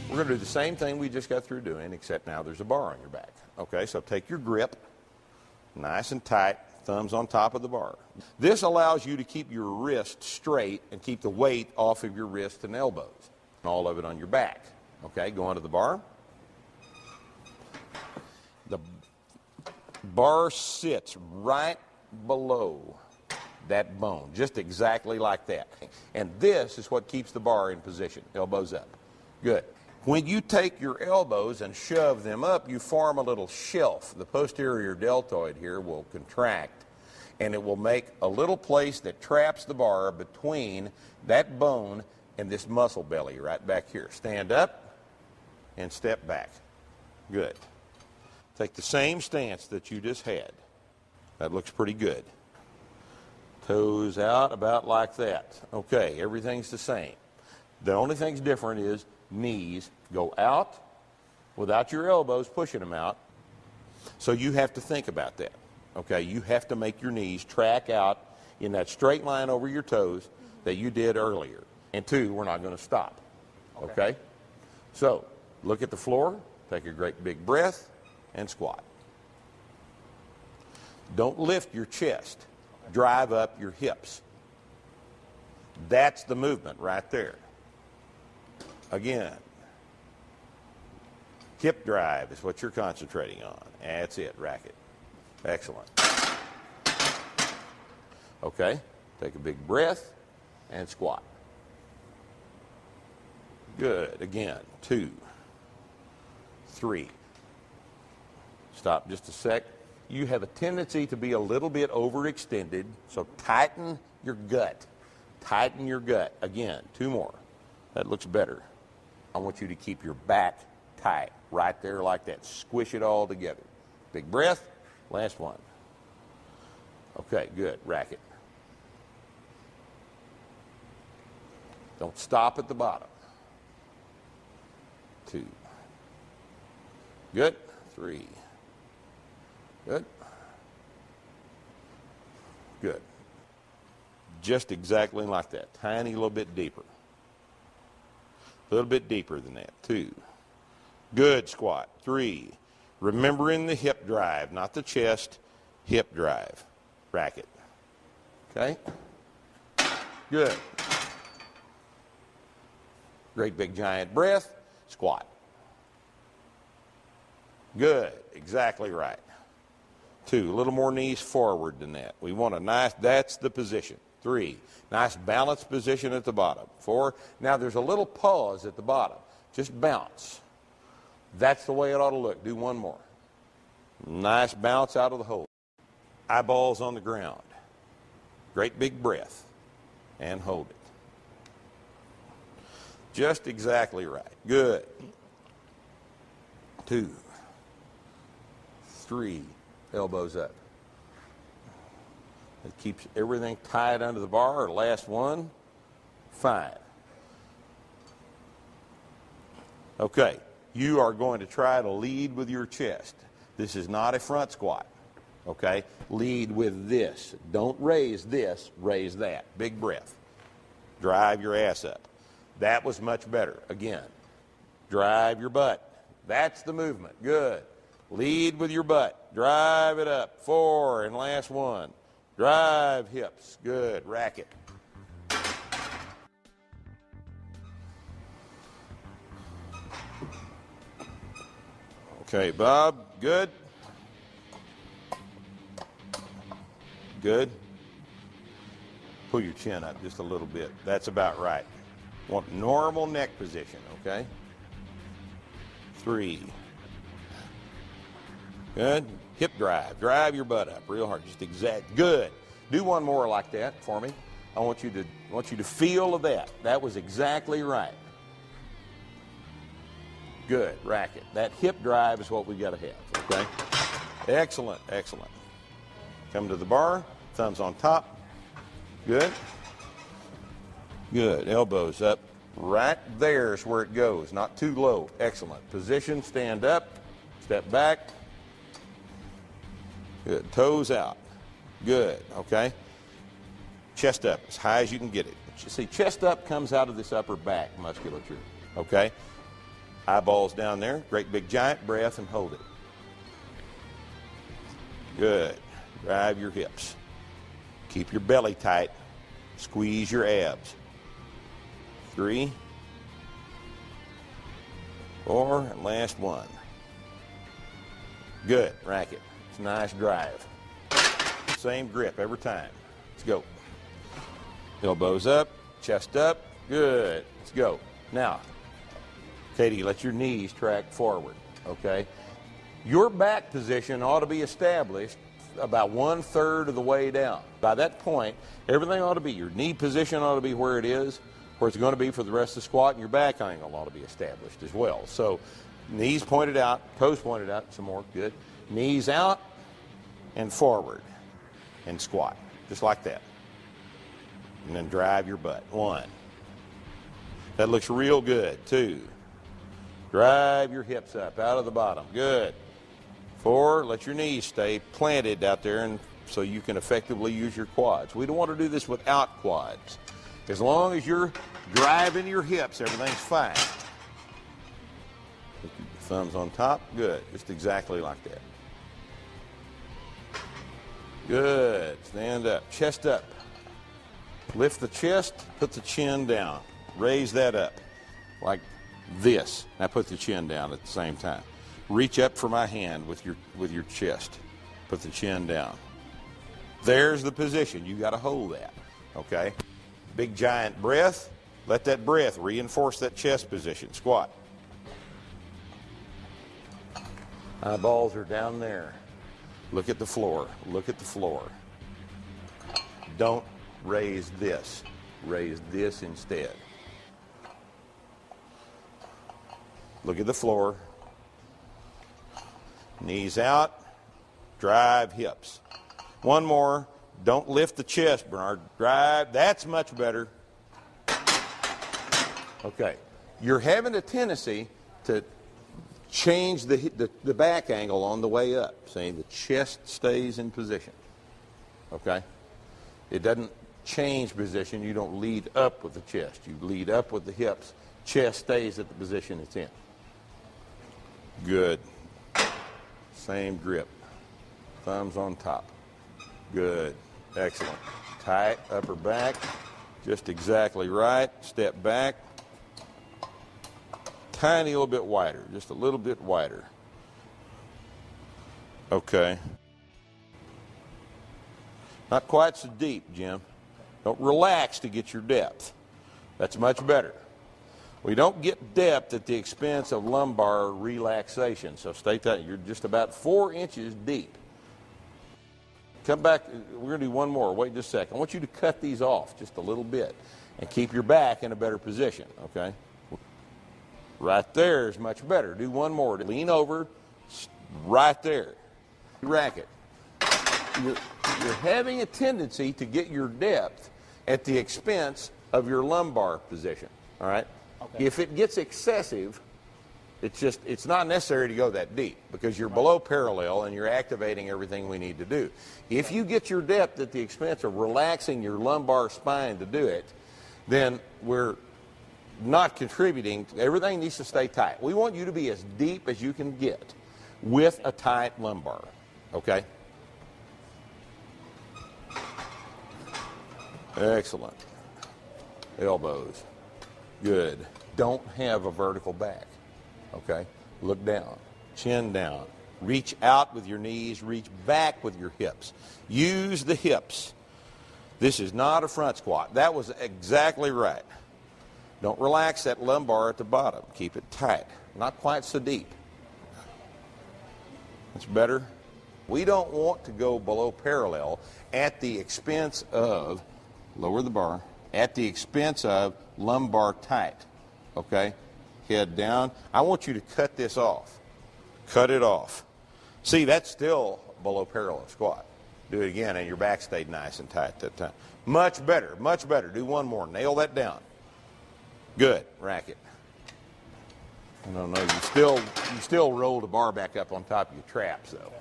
We're going to do the same thing we just got through doing, except now there's a bar on your back. Okay, so take your grip, nice and tight, thumbs on top of the bar. This allows you to keep your wrist straight and keep the weight off of your wrists and elbows. And all of it on your back. Okay, go onto the bar. The bar sits right below that bone, just exactly like that. And this is what keeps the bar in position, elbows up. Good. When you take your elbows and shove them up, you form a little shelf. The posterior deltoid here will contract, and it will make a little place that traps the bar between that bone and this muscle belly right back here. Stand up and step back. Good. Take the same stance that you just had. That looks pretty good. Toes out about like that. Okay, everything's the same. The only thing's different is knees go out without your elbows pushing them out. So you have to think about that. Okay, you have to make your knees track out in that straight line over your toes that you did earlier. And two, we're not going to stop. Okay? So look at the floor, take a great big breath, and squat. Don't lift your chest. Drive up your hips. That's the movement right there. Again, hip drive is what you're concentrating on. That's it, racket. Excellent. Okay, take a big breath and squat. Good. Again, 2, 3. Stop just a sec. You have a tendency to be a little bit overextended, so tighten your gut. Tighten your gut. Again, 2 more. That looks better. I want you to keep your back tight, right there like that. Squish it all together. Big breath. Last one. Okay, good. Racket. Don't stop at the bottom. 2. Good. 3. Good. Good. Just exactly like that. Tiny little bit deeper. A little bit deeper than that. 2. Good squat. 3. Remembering the hip drive, not the chest. Hip drive. Racket. Okay? Good. Great big giant breath. Squat. Good. Exactly right. 2. A little more knees forward than that. We want a nice, that's the position. 3. Nice balanced position at the bottom. 4. Now there's a little pause at the bottom. Just bounce. That's the way it ought to look. Do one more. Nice bounce out of the hole. Eyeballs on the ground. Great big breath. And hold it. Just exactly right. Good. 2. 3. Elbows up. It keeps everything tied under the bar. Last one. 5. Okay. You are going to try to lead with your chest. This is not a front squat. Okay? Lead with this. Don't raise this. Raise that. Big breath. Drive your ass up. That was much better. Again. Drive your butt. That's the movement. Good. Lead with your butt. Drive it up. 4, and last one. Drive hips. Good. Racket. Okay, Bob. Good. Good. Pull your chin up just a little bit. That's about right. Want normal neck position, okay? 3. Good. Hip drive. Drive your butt up real hard. Just exact. Good. Do one more like that for me. I want you to feel that. That was exactly right. Good. Racket. That hip drive is what we got to have. Okay. Excellent. Excellent. Come to the bar. Thumbs on top. Good. Good. Elbows up. Right there is where it goes. Not too low. Excellent. Position. Stand up. Step back. Good. Toes out. Good. Okay. Chest up as high as you can get it. See, chest up comes out of this upper back musculature. Okay. Eyeballs down there. Great big giant breath and hold it. Good. Drive your hips. Keep your belly tight. Squeeze your abs. 3, 4, and last one. Good. Racket. It's a nice drive. Same grip every time. Let's go. Elbows up, chest up. Good. Let's go. Now, Katie, let your knees track forward, okay? Your back position ought to be established about 1/3 of the way down. By that point, everything ought to be, your knee position ought to be where it is, where it's going to be for the rest of the squat, and your back angle ought to be established as well. So knees pointed out, toes pointed out, some more, good. Knees out and forward and squat, just like that. And then drive your butt. 1. That looks real good. 2. Drive your hips up out of the bottom. Good. 4, let your knees stay planted out there and so you can effectively use your quads. We don't want to do this without quads. As long as you're driving your hips, everything's fine. Keep your thumbs on top. Good. Just exactly like that. Good. Stand up. Chest up. Lift the chest. Put the chin down. Raise that up like this. Now put the chin down at the same time. Reach up for my hand with your chest. Put the chin down. There's the position. You got to hold that. Okay? Big giant breath. Let that breath reinforce that chest position. Squat. Eyeballs are down there. Look at the floor. Look at the floor. Don't raise this. Raise this instead. Look at the floor. Knees out. Drive hips. One more. Don't lift the chest, Bernard. Drive. That's much better. Okay. You're having a tendency to change the back angle on the way up. See, the chest stays in position. Okay? It doesn't change position. You don't lead up with the chest. You lead up with the hips. Chest stays at the position it's in. Good. Same grip. Thumbs on top. Good. Excellent. Tight upper back. Just exactly right. Step back. Tiny little bit wider. Just a little bit wider. Okay. Not quite so deep, Jim. Don't relax to get your depth. That's much better. We don't get depth at the expense of lumbar relaxation. So stay tight. You're just about 4 inches deep. Come back. We're going to do one more. Wait just a second. I want you to cut these off just a little bit and keep your back in a better position, okay? Right there is much better. Do one more. Lean over right there. Racket. You're having a tendency to get your depth at the expense of your lumbar position, all right? Okay. If it gets excessive, it's not necessary to go that deep because you're below parallel and you're activating everything we need to do. If you get your depth at the expense of relaxing your lumbar spine to do it, then we're not contributing. Everything needs to stay tight. We want you to be as deep as you can get with a tight lumbar, okay? Excellent. Elbows. Good. Don't have a vertical back. Okay? Look down. Chin down. Reach out with your knees. Reach back with your hips. Use the hips. This is not a front squat. That was exactly right. Don't relax that lumbar at the bottom. Keep it tight. Not quite so deep. That's better. We don't want to go below parallel at the expense of, lower the bar, at the expense of lumbar tight. Okay? Head down. I want you to cut this off. Cut it off. See, that's still below parallel squat. Do it again, and your back stayed nice and tight that time. Much better, much better. Do one more. Nail that down. Good. Racket. I don't know. You still roll the bar back up on top of your traps, though.